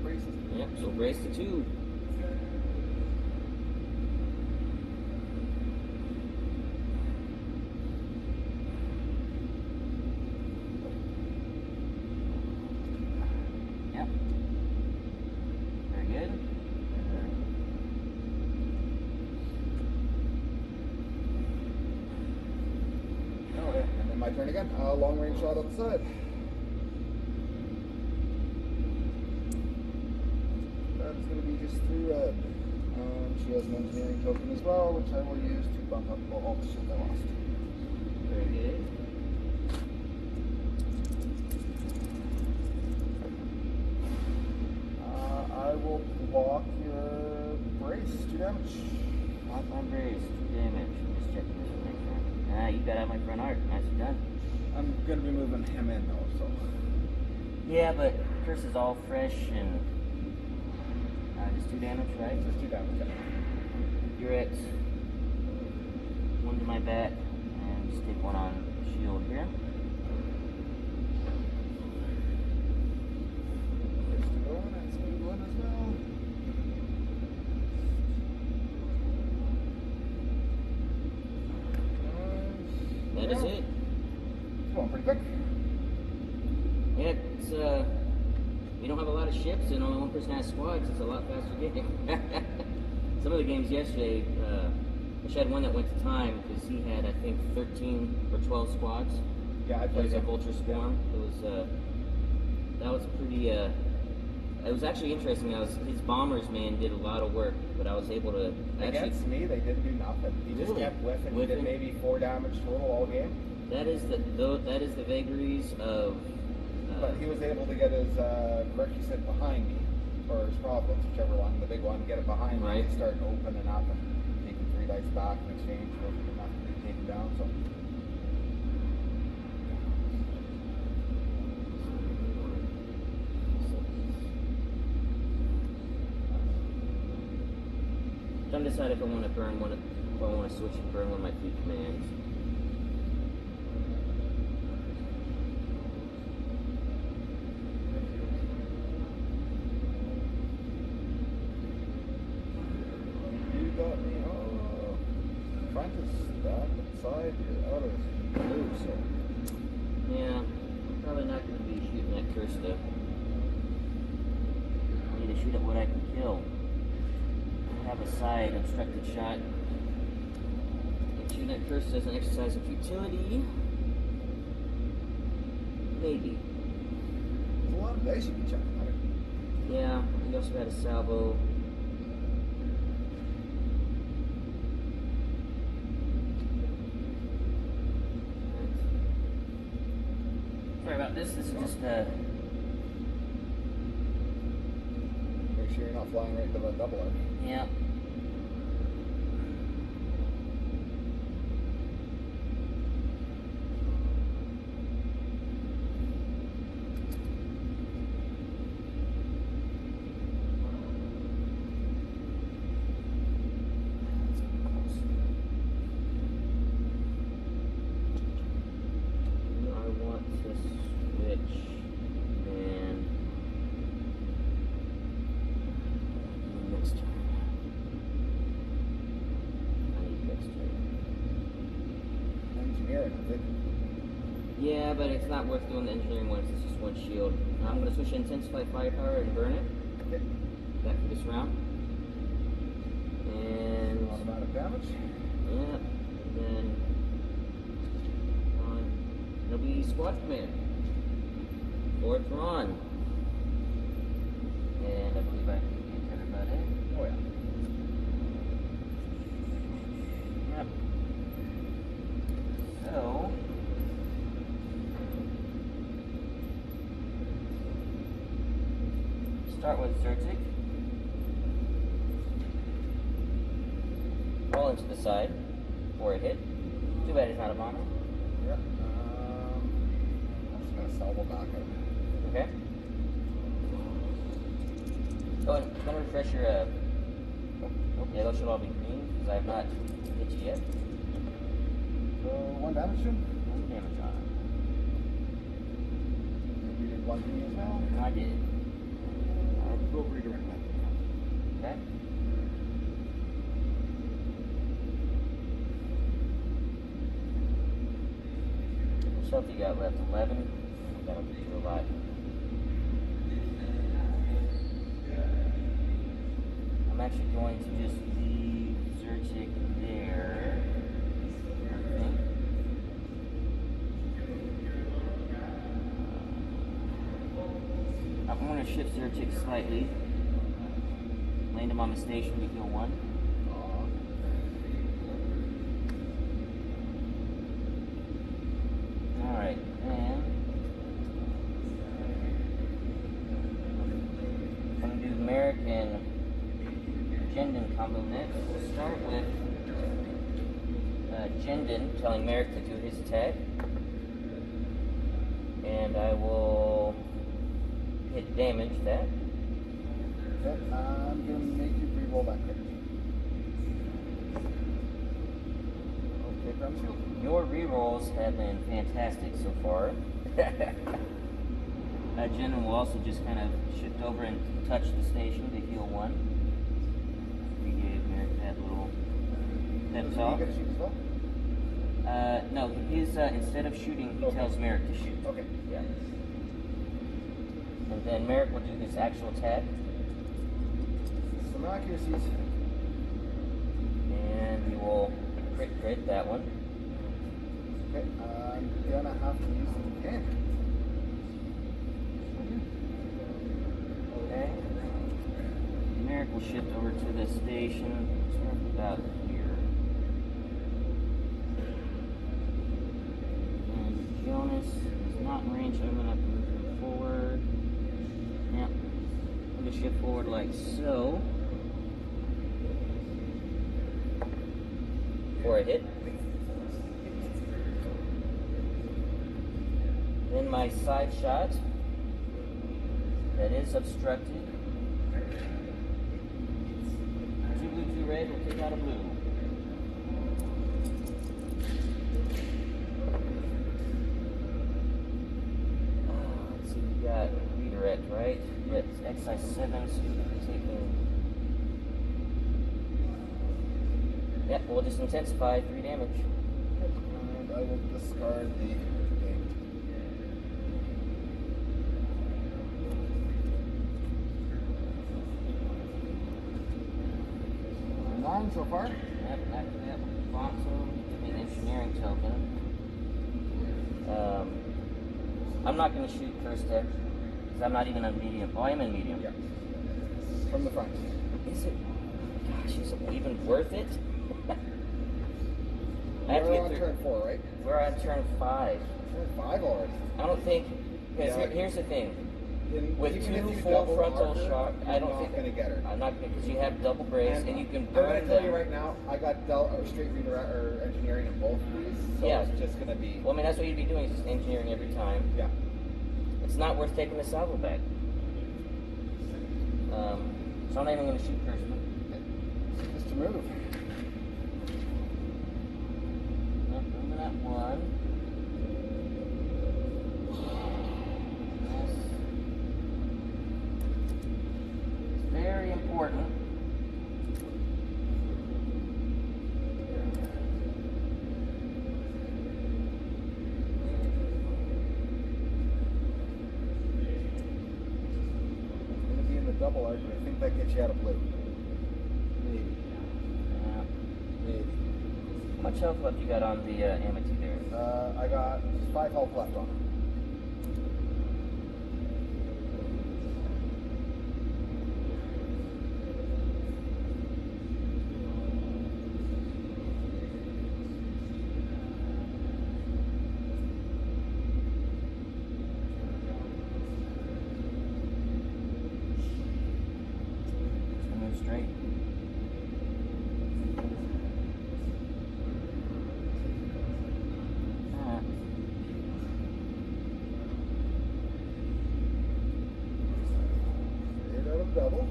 braces. Yep, so brace the 2. Yep. Very good. Okay, and then my turn again. Long range shot on the side. That's going to be just 3 red. She has an engineering token as well, which I will use to bump up all the shit I lost. Very good. I will block your brace. 2 damage. Block my brace. 2 damage. I'm just checking this one. Make sure. Ah, you got out my front arc. Nicely done. I'm going to be moving him in though, so. Yeah, but curse is all fresh and just 2 damage, right? Just 2 damage. Yeah. You're at 1 to my back, and just take 1 on shield here. First to go, that's speed 1 as well. That is it. It's going pretty quick. Yeah, it's we don't have a lot of ships and only 1 person has squads. It's a lot faster game. Some of the games yesterday, I had one that went to time because he had, I think, 13 or 12 squads. Yeah, I It played was a him. Vulture Swarm. It was that was pretty. It was actually interesting. His bombers, man, did a lot of work, but I was able to actually. Against me, they didn't do nothing. He just Really? kept whiffing. He Whiffing? did maybe 4 damage total all game. That is the vagaries of. But he was able to get his Mercury behind me, or his Providence, whichever one, the big one, get it behind me. Right. They start opening up and taking 3 dice back in exchange for enough to be taken down. So. I'm deciding if I want to burn one, if I want to switch and burn one of my fleet commands. You got me. Oh, trying to stack inside. You're out of blue, so. Yeah, I'm probably not going to be shooting that curse though. I need to shoot at what I can kill. I have a side obstructed shot. Shooting that curse as an exercise of futility. Maybe. There's a lot of dice you can check on it. Yeah, he also had a salvo. Sorry about this. This is just Make sure you're not flying right to the double arc. yeah. I want to switch and next turn. I need next turn. Engineering, I think. Yeah, but it's not worth doing the engineering ones. It's just 1 shield. I'm going to switch to intensify firepower and burn it. Okay. That for this round. And Automatic damage. yeah, and then it'll be squad command. 4th run. And I believe I can get everybody. Oh yeah. Yep. So start with Zertic. Roll into the side for a hit. Too bad he's not a bomber. Yeah. salvo back out. Okay. Oh, and I'm gonna refresh your. Yeah, those should all be green because I have not hit you yet. So 1 damage to him. 1 damage on You did 1 to me as well. it. I did. Go redirect that. Okay. What health you got left? 11. That'll get you alive. I'm actually going to just leave Zertic there. I think. I'm going to shift Zertic slightly. Land him on the station to heal 1. Alright, and I'm going to do Merrick and Jendon combo next. We'll start with Jendon telling Merrick to do his attack. And I will hit damage that. Okay, I'm gonna make you re-roll that crit. Okay, Grum's healed. Your rerolls have been fantastic so far. Jendon will also just kind of shift over and touch the station to heal 1. We gave Merrick that little pep talk. Did you get a shoot as well? No, his, instead of shooting, he tells Merrick to shoot. Okay. Yeah. And then Merrick will do his actual attack. Some accuracies. And we will crit that one. Okay, I'm gonna have to use the can. Okay. Merrick will shift over to the station. Start about here. And Jonas is not in range, so I'm gonna have to move him forward. Yep. I'm gonna shift forward like so. For a hit. Then my side shot that is obstructed. 2 blue, 2 red will take out a blue. Let's see, we got redirect, right? Yes, excise 7, so you'll be taking. Yep, we'll just intensify 3 damage. And I will discard the game. 9 so far. Yep, after that, Fonso, give me an engineering token. I'm not going to shoot first deck, because I'm not even on medium. Oh, I am in medium. Yeah. From the front. Is it? Gosh, is it even worth it? I have to We're get on through. turn 4, right? We're on turn 5. Turn 5 already. I don't think, because Yeah. here's the thing. With Even 2 if you full double frontal arc her, shot, I don't you're think not gonna get her. I'm not because you have double brace and you can I'm burn gonna tell you them. right now, I got straight redirect or engineering in both of these, so Yeah. it's just gonna be. Well, I mean that's what you'd be doing is just engineering every time. Yeah. It's not worth taking the salvo back. So I'm not even going to shoot Kirsten. Just to move. Yep, moving that 1. Yes. It's very important. Double arc, but I think that gets you out of blue. Maybe. Yeah. Maybe. How much health left you got on the Amity there? I got 5 health left on it. double.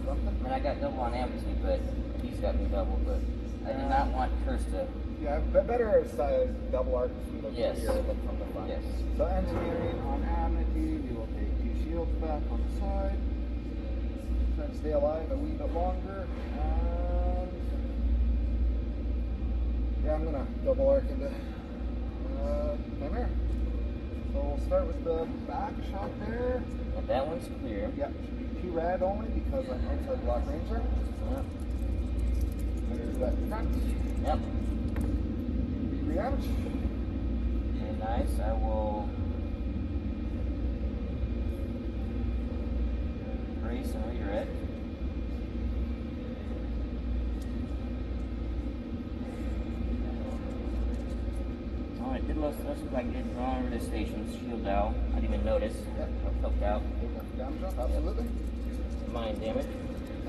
Something. And I got double on Amity, but he's got me double, but I did not want Kirsta. Yeah, better size double arc from the Yes. rear than from the front. Yes. So engineering on Amity, we will take 2 shields back on the side. Try and stay alive a wee bit longer. And yeah, I'm gonna double arc into Nightmare. So we'll start with the back shot there. And that one's clear. Yep, should be 2 red only because I'm outside Black Ranger. Yep. There's that front. Yep. 3 damage. Okay, nice. I will brace and redirect. Alright, did most of I can get drawn over the station's shield out. I didn't even notice. Yep. I helped out. Damage up, absolutely. Mind damage.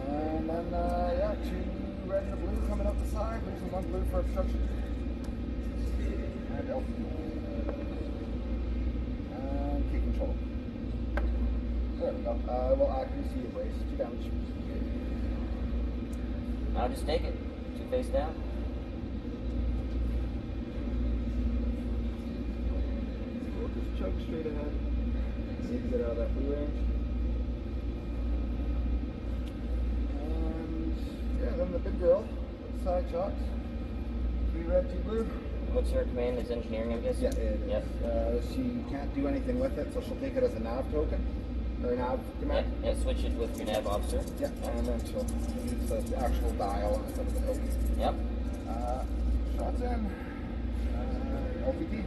And then, yeah, 2 red and a blue coming up the side, losing 1 blue for obstruction. And elf. And kick control. There we go. Well, accuracy erase, 2 damage. I'll just take it. 2 face down. We'll just choke straight ahead. Need to get out of that blue range. And yeah, then the big girl, side shots. 3 red, 2 blue. What's her command? Is engineering, I'm guessing? Yeah, it is. Yep. She can't do anything with it, so she'll take it as a nav token. Or a nav command. Yeah, switch it with your nav officer. Yeah, and then she'll use the actual dial instead of the token. Yep. Shots in. LPT.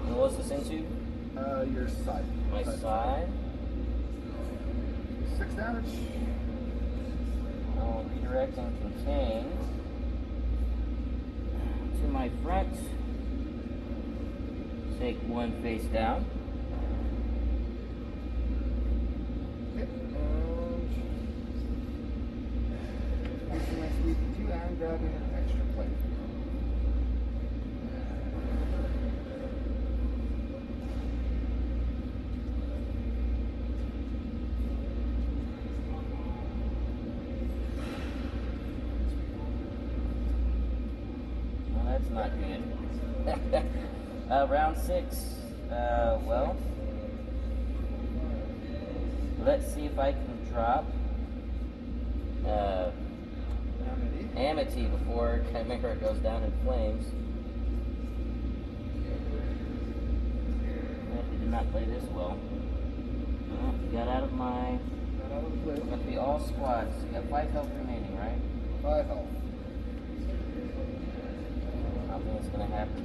And what was this into? Your side. My side. 6 damage. I'll redirect and contain to my front. Take 1 face down. Okay. And using my sweep 2 and grabbing an extra plate. That's not good. Round 6. Well, let's see if I can drop Amity before Chimera goes down in flames. He did not play this well. Got out of my. Got out of the blue. Got to be all squads. You got 5 health remaining, right? 5 health. I don't think it's gonna happen.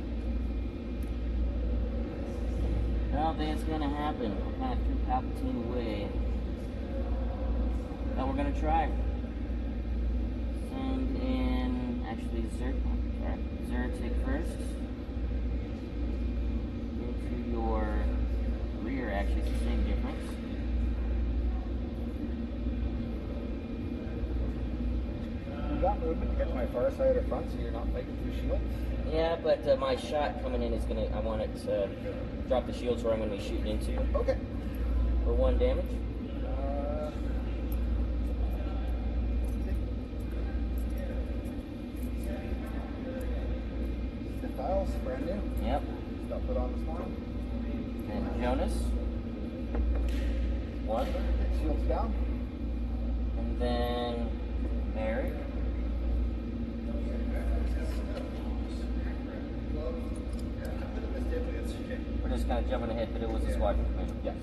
I don't think it's gonna happen. I kind of threw Palpatine away. But we're gonna try. Send in, actually, Zertic first. Into your rear, actually, it's the same difference. You got movement to get to my far side or front so you're not fighting through shields? Yeah, but my shot coming in is gonna, I want it to drop the shields where I'm gonna be shooting into. Okay. For 1 damage. Dials, brand new. Yep. Got put on this morning. And Jonas. 1. Shields down. And then Mary. We're just kind of jumping ahead, but it was a squadron command. Yes.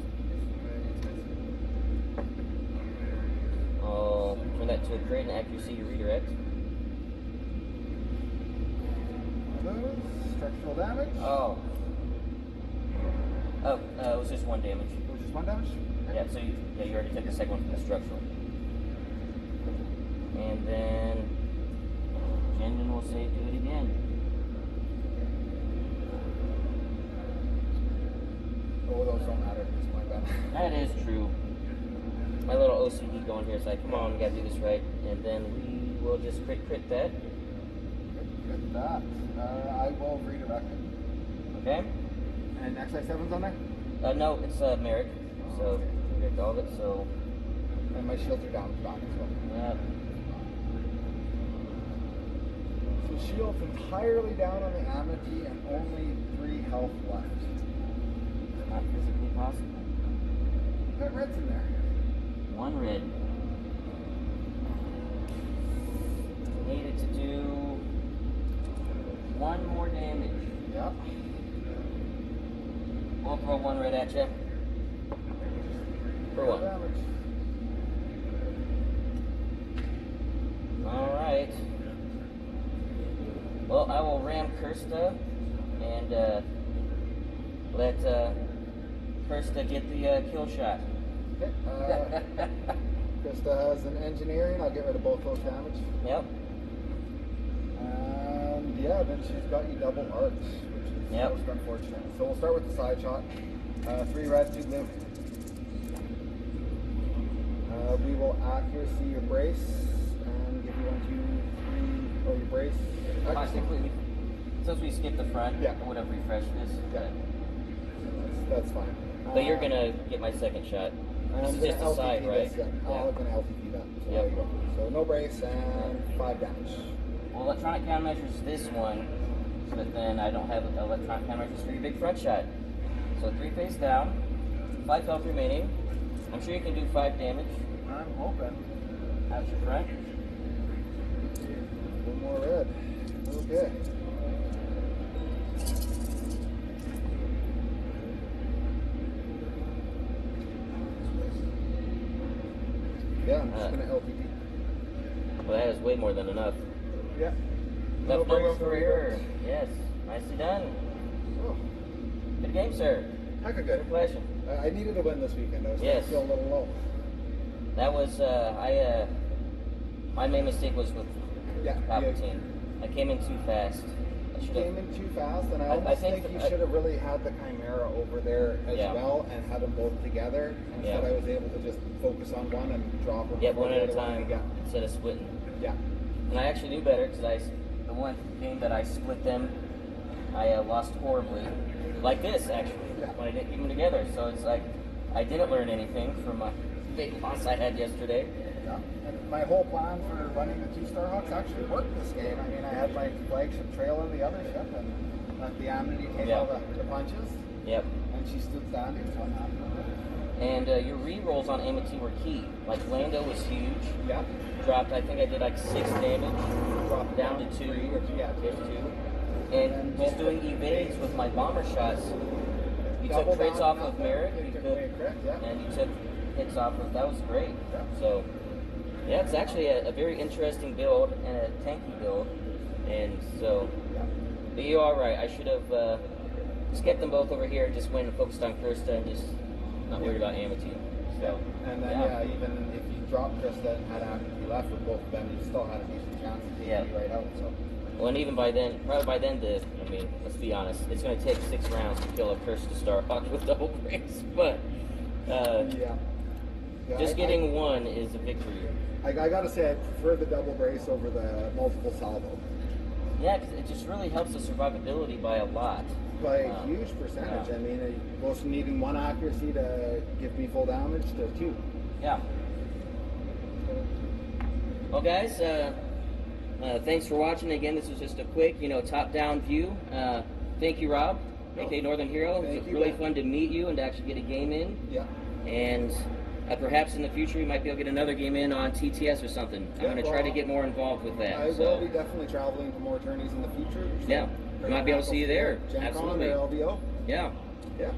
I'll turn that to a crit and accuracy redirect. Structural damage. Oh. Oh, it was just 1 damage. It was just 1 damage? Yeah, so you already took the second one from the structural. And then Jendon will say do it again. Oh, those don't matter. It's my bad. That is true. My little OCD going here is like, come on, we gotta do this right. And then we will just crit that. Good that. I will redirect it. Okay? And XI7's on there? No, it's Merrick. So we got all of it. So And my shields are down back as well. yeah. So shields entirely down on the Amity and only 3 health left. Not physically possible. Got reds in there. 1 red. Needed to do 1 more damage. Yep. We'll throw 1 red at you. For 1. Damage. Alright. Well, I will ram Kirsta and let Kirsta get the kill shot. Okay. Krista has an engineering. I'll get rid of both those damage. Yep. And yeah, then she's got you double arcs, which is Yep. most unfortunate. So we'll start with the side shot. 3 red, 2 blue. We will accuracy your brace and give you 1, 2, 3, or your brace. Technically, since we skipped the front, Yeah. I would have refreshed this. Yeah. That's fine. But you're gonna get my second shot. This is just a side, right? This, yeah. I'm going to LTP that. So there you go. So no brace and 5 damage. Well, electronic countermeasures this one, so that then I don't have electronic countermeasures for your big front shot. So 3 face down, 5 health remaining. I'm sure you can do 5 damage. I'm hoping. How's your front? 1 more red. Okay. Yeah, I'm just going to LTP. Well, that is way more than enough. Yeah. Enough No numbers brace, for no error. brace. Yes, nicely done. Oh, Good game, sir. heck of Good good. pleasure. I needed a win this weekend. I was Yes. still a little low. That was my main mistake was with Yeah. Palpatine. I came in too fast. I You should came have. in too fast, and I I almost think think you that- should have really had the Chimera over there as Yeah. well and had them both together. Instead, Yeah. I was able to just focus on one and drop them. Yeah, before one the at a other one time again. instead of splitting. Yeah. And I actually knew better because the one game that I split them, I lost horribly. Like this, actually, Yeah. when I didn't keep them together. So it's like I didn't learn anything from my big loss I had yesterday. Yeah. And my whole plan for running the 2 Starhawks actually worked this game. I mean, I had my flagship trail in the other ship and let the Amity take Yeah. all the punches, Yep. and she stood standing. So I'm happy with it. And your re-rolls on Amity were key. Like Lando was huge. Yeah. Dropped, I think I did like 6 damage. Dropped Down to 2. Yeah. Just 2. And just doing evades with my bomber shots. You Double took crits down, off of nothing. Merrick. You You took could, away a crit, yeah. and you took hits off of. That was great. Yeah. So, yeah, it's actually a very interesting build and a tanky build. And so, Yeah. but you're all right. I should have just kept them both over here and just went and focused on Kirsta and just not worried about Amity. So, And then, yeah, even if you dropped Krista and had Amity left with both of them, you still had a decent chance of taking you right out. So. Well, and even by then, probably by then, I mean, let's be honest, it's going to take 6 rounds to kill a Kirsta Starhawk with double brace. But Yeah. just getting 1 is a victory. I gotta say, I prefer the double brace over the multiple salvo. Yeah, 'cause it just really helps the survivability by a lot. By a huge percentage. Yeah. I mean, it goes from needing 1 accuracy to give me full damage to 2. Yeah. Well, guys, thanks for watching. Again, this was just a quick, top-down view. Thank you, Rob, aka Northrenhero. It was you, really Ben. fun to meet you and to actually get a game in. Yeah. And perhaps in the future, we might be able to get another game in on TTS or something. I'm Yeah, going to try to well, get more involved with that. I so. will be definitely traveling to more tourneys in the future. So Yeah. We might be able to see you there. Gen Con Absolutely. or LVO. Yeah. Yeah.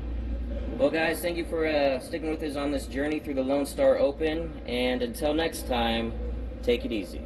Well, guys, thank you for sticking with us on this journey through the Lone Star Open. And until next time, take it easy.